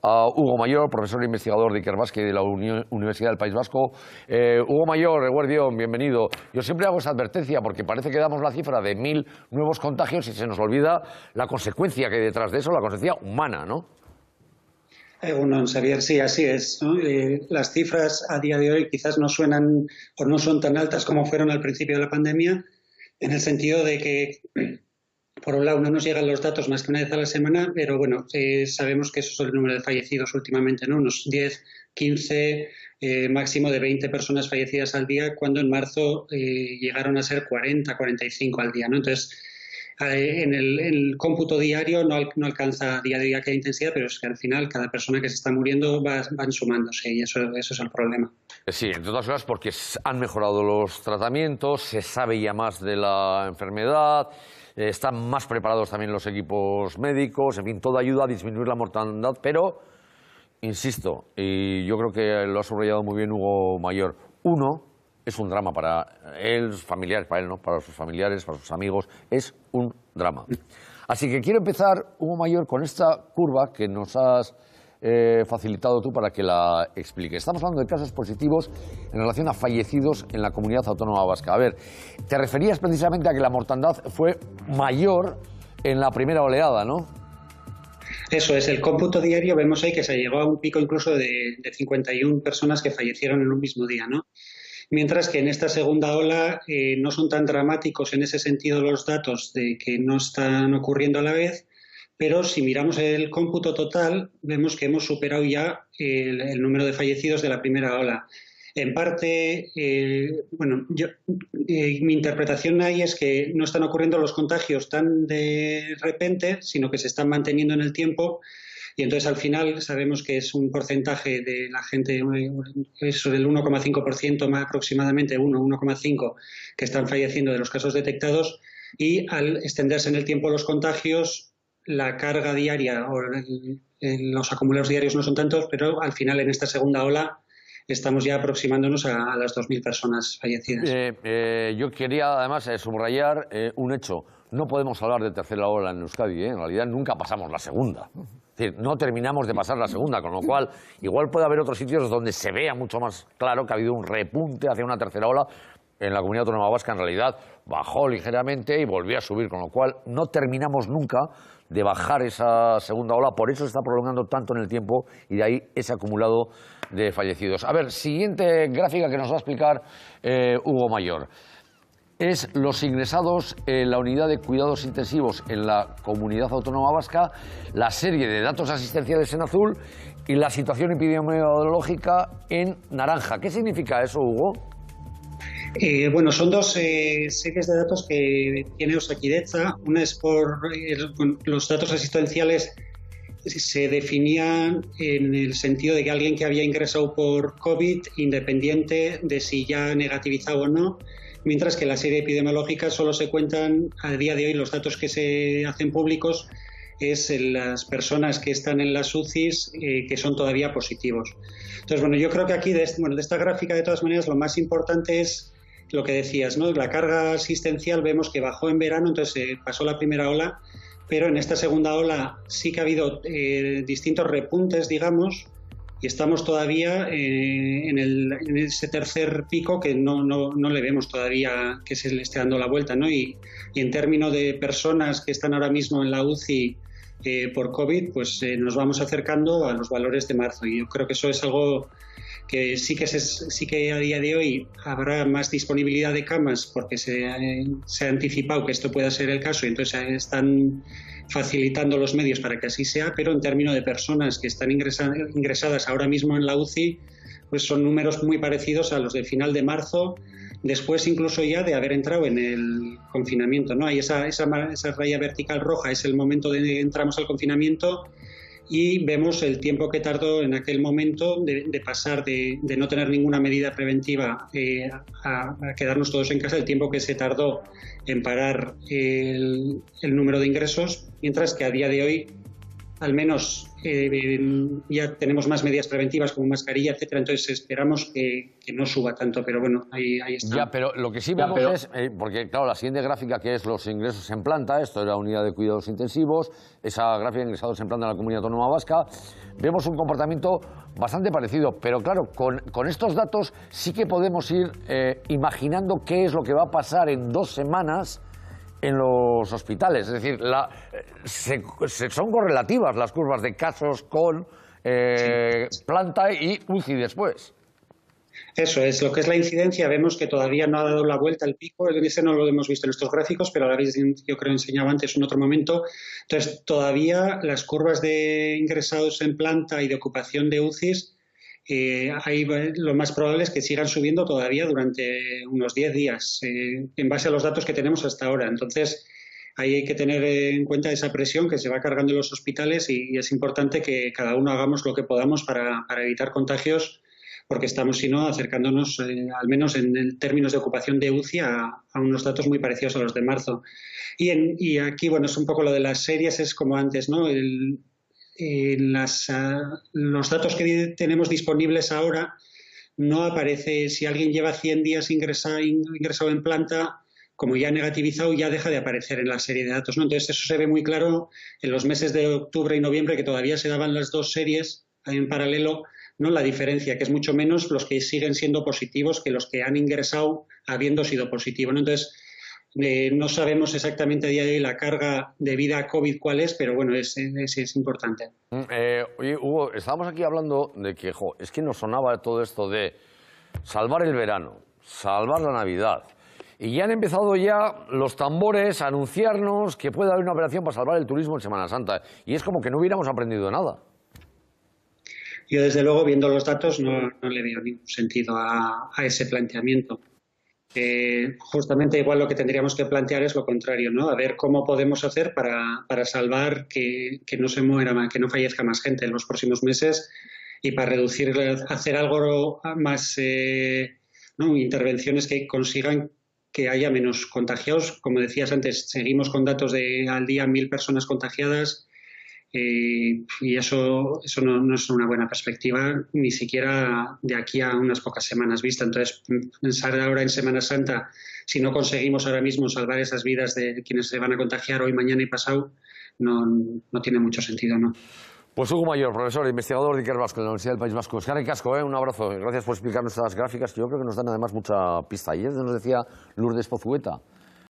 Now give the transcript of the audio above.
a Hugo Mayor, profesor e investigador de Ikerbasque de la Universidad del País Vasco. Hugo Mayor, eguerdión, bienvenido. Yo siempre hago esa advertencia porque parece que damos la cifra de 1000 nuevos contagios y se nos olvida la consecuencia que hay detrás de eso, la consecuencia humana, ¿no? Bueno, Xavier, sí, así es, ¿no? Las cifras a día de hoy quizás no suenan o no son tan altas como fueron al principio de la pandemia, en el sentido de que, por un lado, no nos llegan los datos más que una vez a la semana, pero bueno, sabemos que eso es el número de fallecidos últimamente, ¿no? Unos 10, 15, máximo de 20 personas fallecidas al día, cuando en marzo llegaron a ser 40, 45 al día, ¿no? Entonces, en el cómputo diario no alcanza día a día aquella intensidad, pero es que al final cada persona que se está muriendo van sumándose y eso es el problema. Sí, entre otras cosas porque han mejorado los tratamientos, se sabe ya más de la enfermedad, están más preparados también los equipos médicos, en fin, todo ayuda a disminuir la mortandad, pero, insisto, y yo creo que lo ha subrayado muy bien Hugo Mayor, es un drama para él, familiares, para él, ¿no? Para sus familiares, para sus amigos, es un drama. Así que quiero empezar, Hugo Mayor, con esta curva que nos has facilitado tú para que la expliques. Estamos hablando de casos positivos en relación a fallecidos en la comunidad autónoma vasca. A ver, te referías precisamente a que la mortandad fue mayor en la primera oleada, ¿no? Eso es, el cómputo diario vemos ahí que se llegó a un pico incluso de 51 personas que fallecieron en un mismo día, ¿no? Mientras que en esta segunda ola no son tan dramáticos en ese sentido los datos de que no están ocurriendo a la vez, pero si miramos el cómputo total, vemos que hemos superado ya el número de fallecidos de la primera ola. En parte, mi interpretación ahí es que no están ocurriendo los contagios tan de repente, sino que se están manteniendo en el tiempo. Y entonces al final sabemos que es un porcentaje de la gente, eso del 1,5% más aproximadamente, 1,5, que están falleciendo de los casos detectados, y al extenderse en el tiempo los contagios, la carga diaria o los acumulados diarios no son tantos, pero al final en esta segunda ola estamos ya aproximándonos a las 2.000 personas fallecidas. Yo quería además subrayar un hecho. No podemos hablar de tercera ola en Euskadi, en realidad nunca pasamos la segunda. Es decir, no terminamos de pasar la segunda, con lo cual igual puede haber otros sitios donde se vea mucho más claro que ha habido un repunte hacia una tercera ola. En la comunidad autónoma vasca en realidad bajó ligeramente y volvió a subir, con lo cual no terminamos nunca de bajar esa segunda ola, por eso se está prolongando tanto en el tiempo y de ahí ese acumulado de fallecidos. A ver, siguiente gráfica que nos va a explicar Hugo Mayor. Es los ingresados en la unidad de cuidados intensivos en la comunidad autónoma vasca, la serie de datos asistenciales en azul y la situación epidemiológica en naranja. ¿Qué significa eso, Hugo? Bueno, son dos series de datos que tiene Osakidetza. Una es por los datos asistenciales se definían en el sentido de que alguien que había ingresado por COVID, independiente de si ya negativizado o no, mientras que la serie epidemiológica solo se cuentan a día de hoy los datos que se hacen públicos es en las personas que están en las UCIs que son todavía positivos. Entonces, bueno, yo creo que aquí de esta gráfica de todas maneras lo más importante es lo que decías, ¿no? La carga asistencial vemos que bajó en verano, entonces pasó la primera ola, pero en esta segunda ola sí que ha habido distintos repuntes, digamos, y estamos todavía en ese tercer pico que no le vemos todavía que se le esté dando la vuelta, ¿no? Y en términos de personas que están ahora mismo en la UCI por COVID, pues nos vamos acercando a los valores de marzo, y yo creo que eso es algo que sí que a día de hoy habrá más disponibilidad de camas porque se ha anticipado que esto pueda ser el caso y entonces están facilitando los medios para que así sea, pero en términos de personas que están ingresadas ahora mismo en la UCI, pues son números muy parecidos a los del final de marzo, después incluso ya de haber entrado en el confinamiento, ¿no? Hay esa raya vertical roja, es el momento de que entramos al confinamiento, y vemos el tiempo que tardó en aquel momento de pasar de no tener ninguna medida preventiva a quedarnos todos en casa, el tiempo que se tardó en parar el número de ingresos, mientras que a día de hoy al menos ya tenemos más medidas preventivas como mascarilla, etcétera, entonces esperamos que no suba tanto, pero bueno, ahí está. Ya, pero lo que sí vemos es, porque claro, la siguiente gráfica que es los ingresos en planta, esto era unidad de cuidados intensivos, esa gráfica de ingresados en planta en la Comunidad Autónoma Vasca, vemos un comportamiento bastante parecido, pero claro, con estos datos sí que podemos ir imaginando qué es lo que va a pasar en 2 semanas en los hospitales. Es decir, son correlativas las curvas de casos con planta y UCI después. Eso es, lo que es la incidencia, vemos que todavía no ha dado la vuelta al pico, ese no lo hemos visto en estos gráficos, pero a la vez yo creo enseñaba antes en otro momento. Entonces, todavía las curvas de ingresados en planta y de ocupación de UCIs, lo más probable es que sigan subiendo todavía durante unos 10 días, en base a los datos que tenemos hasta ahora. Entonces, ahí hay que tener en cuenta esa presión que se va cargando en los hospitales y es importante que cada uno hagamos lo que podamos para evitar contagios, porque estamos, si no, acercándonos, al menos en términos de ocupación de UCI, a unos datos muy parecidos a los de marzo. Y aquí, bueno, es un poco lo de las series, es como antes, ¿no? Los datos que tenemos disponibles ahora no aparece, si alguien lleva 100 días ingresado en planta, como ya negativizado, ya deja de aparecer en la serie de datos, ¿no? Entonces eso se ve muy claro en los meses de octubre y noviembre, que todavía se daban las dos series en paralelo, ¿no? La diferencia, que es mucho menos los que siguen siendo positivos que los que han ingresado habiendo sido positivos, ¿no? Entonces, no sabemos exactamente a día de hoy la carga debida a COVID cuál es, pero bueno, es importante. Oye, Hugo, estábamos aquí hablando de que, es que nos sonaba todo esto de salvar el verano, salvar la Navidad. Y ya han empezado ya los tambores a anunciarnos que puede haber una operación para salvar el turismo en Semana Santa. Y es como que no hubiéramos aprendido nada. Yo, desde luego, viendo los datos, no le veo ningún sentido a ese planteamiento. Justamente igual lo que tendríamos que plantear es lo contrario, ¿no? A ver cómo podemos hacer para salvar que no se muera más, que no fallezca más gente en los próximos meses y para reducir, hacer algo más, ¿no? Intervenciones que consigan que haya menos contagiados. Como decías antes, seguimos con datos de al día 1.000 personas contagiadas. Y eso no es una buena perspectiva, ni siquiera de aquí a unas pocas semanas vista. Entonces, pensar ahora en Semana Santa, si no conseguimos ahora mismo salvar esas vidas de quienes se van a contagiar hoy, mañana y pasado, no tiene mucho sentido, ¿no? Pues Hugo Mayor, profesor, investigador de Iker Vasco de la Universidad del País Vasco. Eskerrik asko, un abrazo. Gracias por explicarnos estas gráficas, que yo creo que nos dan además mucha pista. Ayer nos decía Lourdes Pozueta